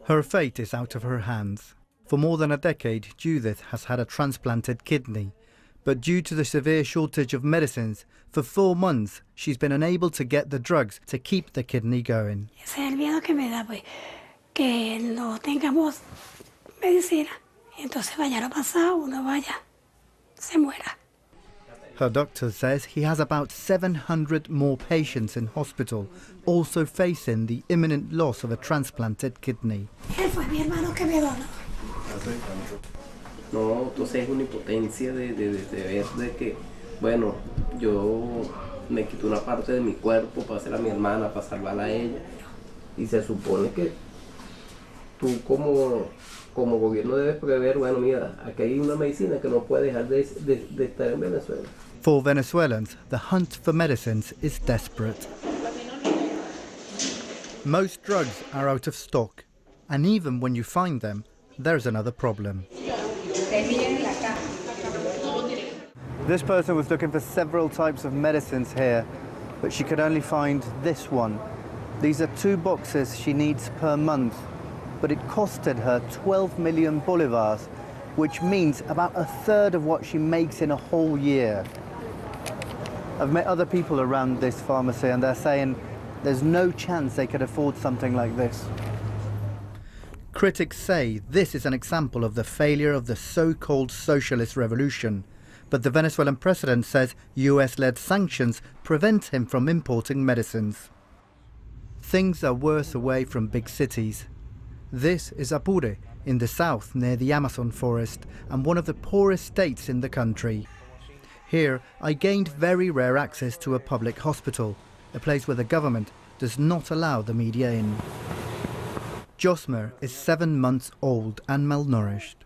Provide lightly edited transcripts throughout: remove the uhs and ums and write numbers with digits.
Her fate is out of her hands. For more than a decade, Judith has had a transplanted kidney. But due to the severe shortage of medicines, for 4 months she's been unable to get the drugs to keep the kidney going. Ese es el miedo que me da, pues, que no tengamos medicina. Y entonces mañana pasado uno vaya, se muera. Her doctor says he has about 700 more patients in hospital, also facing the imminent loss of a transplanted kidney. Él fue mi hermano que me donó. No, entonces es una impotencia de ver de que, bueno, yo me quito una parte de mi cuerpo para hacer a mi hermana, para salvarla a ella. Y se supone que tú como gobierno debes prever, bueno, mira, aquí hay una medicina que no puede dejar de estar en Venezuela. For Venezuelans, the hunt for medicines is desperate. Most drugs are out of stock, and even when you find them, there's another problem. This person was looking for several types of medicines here, but she could only find this one. These are 2 boxes she needs per month, but it costed her 12 million bolivars, which means about a third of what she makes in a whole year. I've met other people around this pharmacy and they're saying there's no chance they could afford something like this. Critics say this is an example of the failure of the so-called socialist revolution, but the Venezuelan president says US-led sanctions prevent him from importing medicines. Things are worse away from big cities. This is Apure, in the south near the Amazon forest and one of the poorest states in the country. Here I gained very rare access to a public hospital, a place where the government does not allow the media in. Josmer is 7 months old and malnourished.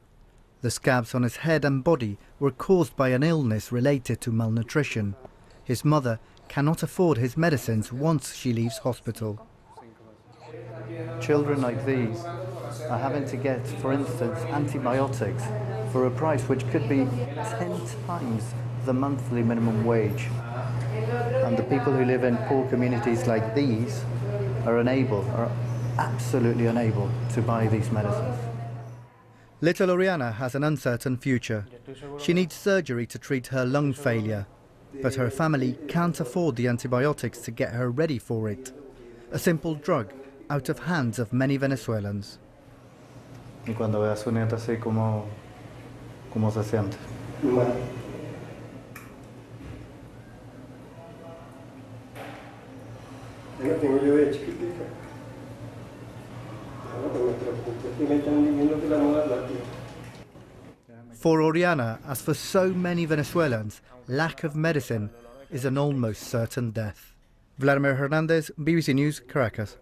The scabs on his head and body were caused by an illness related to malnutrition. His mother cannot afford his medicines once she leaves hospital. Children like these are having to get, for instance, antibiotics for a price which could be 10 times the monthly minimum wage. And the people who live in poor communities like these are absolutely unable to buy these medicines. Little Oriana has an uncertain future. She needs surgery to treat her lung failure, but her family can't afford the antibiotics to get her ready for it. A simple drug out of hands of many Venezuelans. Y cuando ve a su nieta así, ¿cómo se siente? Yo la tengo yo de chiquitica. For Oriana, as for so many Venezuelans, lack of medicine is an almost certain death. Vladimir Hernandez, BBC News, Caracas.